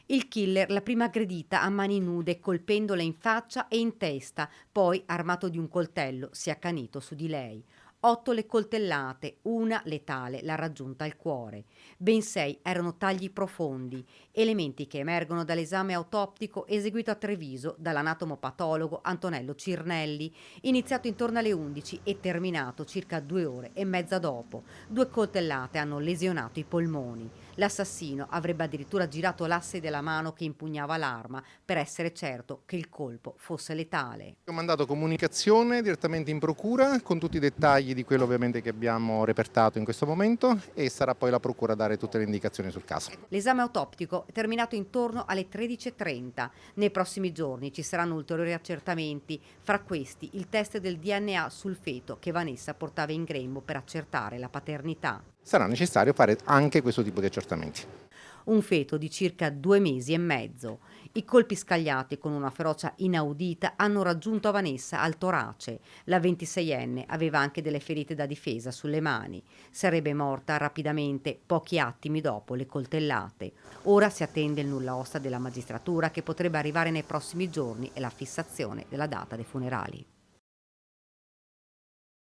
Il killer la prima aggredita a mani nude, colpendola in faccia e in testa, poi, armato di un coltello, si è accanito su di lei. 8 le coltellate, una letale, l'ha raggiunta al cuore. Ben 6 erano tagli profondi, elementi che emergono dall'esame autoptico eseguito a Treviso dall'anatomopatologo Antonello Cirnelli, iniziato intorno alle 11 e terminato circa 2 ore e mezza dopo. 2 coltellate hanno lesionato i polmoni. L'assassino avrebbe addirittura girato l'asse della mano che impugnava l'arma per essere certo che il colpo fosse letale. Ho mandato comunicazione direttamente in procura con tutti i dettagli di quello ovviamente che abbiamo repertato in questo momento e sarà poi la procura a dare tutte le indicazioni sul caso. L'esame autoptico è terminato intorno alle 13:30. Nei prossimi giorni ci saranno ulteriori accertamenti, fra questi il test del DNA sul feto che Vanessa portava in grembo per accertare la paternità. Sarà necessario fare anche questo tipo di accertamenti. Un feto di circa 2 mesi e mezzo. I colpi scagliati con una ferocia inaudita hanno raggiunto Vanessa al torace. La 26enne aveva anche delle ferite da difesa sulle mani. Sarebbe morta rapidamente pochi attimi dopo le coltellate. Ora si attende il nulla osta della magistratura che potrebbe arrivare nei prossimi giorni e la fissazione della data dei funerali.